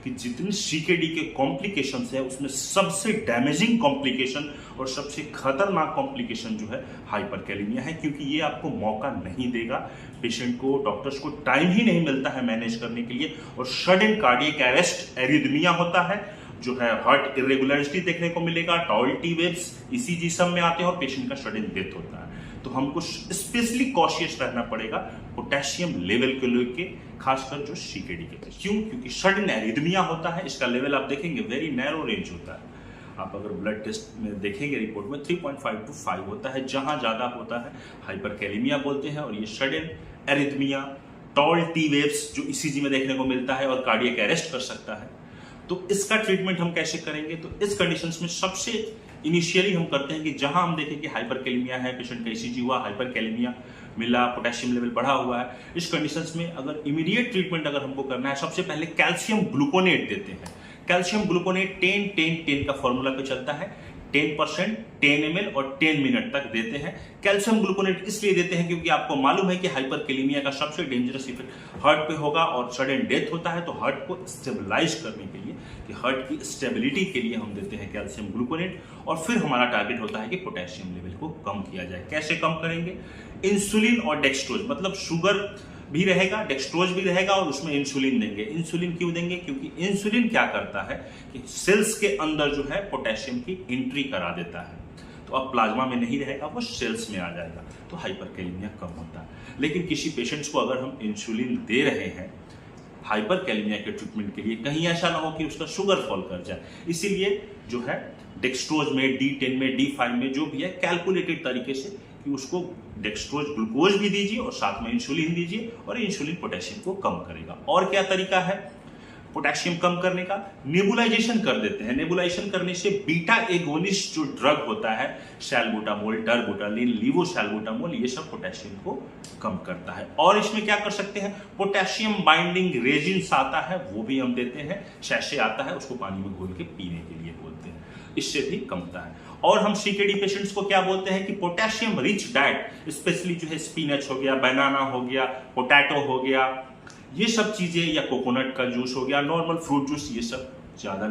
कि जितने सीकेडी के कॉम्प्लिकेशंस है उसमें सबसे डैमेजिंग कॉम्प्लिकेशन और सबसे खतरनाक कॉम्प्लिकेशन जो है हाइपरकैलेमिया है, क्योंकि ये आपको मौका नहीं देगा, पेशेंट को, डॉक्टर्स को टाइम ही नहीं मिलता है मैनेज करने के लिए, और सडन कार्डियक अरेस्ट एरिथमिया होता है, जो है हार्ट इरेगुलरिटी देखने को मिलेगा, टॉल टी वेव्स, ईसीजी सब में आते हैं और पेशेंट का सडन डेथ होता है। तो हमको स्पेशली कॉशियस रहना पड़ेगा पोटेशियम लेवल को लेके, खासकर जो सीकेडी के पेशेंट। क्यों? क्योंकि सडन एरिथमिया होता है, इसका लेवल आप देखेंगे वेरी नैरो रेंज होता है। आप अगर ब्लड टेस्ट में देखेंगे रिपोर्ट में 3.5 to 5 होता है, जहां ज्यादा होता है हाइपरकैलेमिया बोलते हैं। और ये sudden arrhythmia, toll T waves जो ईसीजी में देखने को मिलता है और कार्डियक अरेस्ट कर सकता है। तो इसका ट्रीटमेंट हम कैसे करेंगे? तो इस कंडीशंस में सबसे इनिशियली हम करते हैं कि जहां हम देखें कि हाइपरकैलेमिया है, पेशेंट का ईसीजी हुआ, हाइपरकैलेमिया मिला, पोटेशियम लेवल बढ़ा हुआ है, इस कंडीशंस में अगर इमीडिएट ट्रीटमेंट अगर हमको करना है, सबसे पहले कैल्शियम ग्लूकोनेट देते हैं। कैल्शियम ग्लूकोनेट 10-10-10 का फॉर्मूला पे चलता है, 10%, 10 ml और 10 मिनट तक देते हैं। कैल्शियम ग्लूकोनेट इसलिए देते हैं क्योंकि आपको मालूम है कि हाइपरकैलेमिया का सबसे डेंजरस इफेक्ट हार्ट पे होगा और सडन डेथ होता है। तो हार्ट को स्टेबलाइज करने के लिए, कि हार्ट की स्टेबिलिटी के लिए हम देते हैं कैल्शियम ग्लूकोनेट। और फिर हमारा टारगेट होता है कि पोटेशियम लेवल को कम किया जाए। कैसे कम करेंगे? इंसुलिन और डेक्सट्रोज, मतलब शुगर भी रहेगा, डेक्सट्रोज भी रहेगा और उसमें इंसुलिन देंगे। इंसुलिन क्यों देंगे? क्योंकि इंसुलिन क्या करता है कि सेल्स के अंदर जो है पोटेशियम की एंट्री करा देता है, तो अब प्लाज्मा में नहीं रहेगा, वो सेल्स में आ जाएगा, तो हाइपरकैलेमिया कम होता है। लेकिन किसी पेशेंट्स को अगर हम इंसुलिन दे रहे हैं हाइपरकैलेमिया के ट्रीटमेंट के लिए, कहीं ऐसा ना हो कि उसका शुगर फॉल कर जाए, इसीलिए जो है डेक्सट्रोज में, D10 में, D5 में जो भी है कैलकुलेटेड तरीके से कि उसको डेक्सट्रोज ग्लूकोज भी दीजिए और साथ में इंसुलिन दीजिए, और इंसुलिन पोटेशियम को कम करेगा। और क्या तरीका है पोटेशियम कम करने का? नेबुलाइजेशन कर देते हैं। नेबुलाइजेशन करने से बीटा एगोनिस्ट जो ड्रग होता है, सैल्बुटामोल, टर्बुटालिन, लीवोसैल्बुटामोल, ये सब पोटेशियम को कम करता है। और इसमें क्या कर सकते हैं? पोटेशियम बाइंडिंग रेजिन्स आता है, वो भी हम देते हैं, सैशे आता है, उसको पानी में घोल के पीने के लिए बोलते हैं, इससे भी कमता है। और हम सीकेडी पेशेंट्स को क्या बोलते हैं कि पोटेशियम रिच डाइट, स्पेशली जो है स्पिनच हो गया, बनाना हो गया, पोटैटो हो गया, ये सब चीजें, या कोकोनट का जूस हो गया, नॉर्मल फ्रूट जूस, ये सब ज्यादा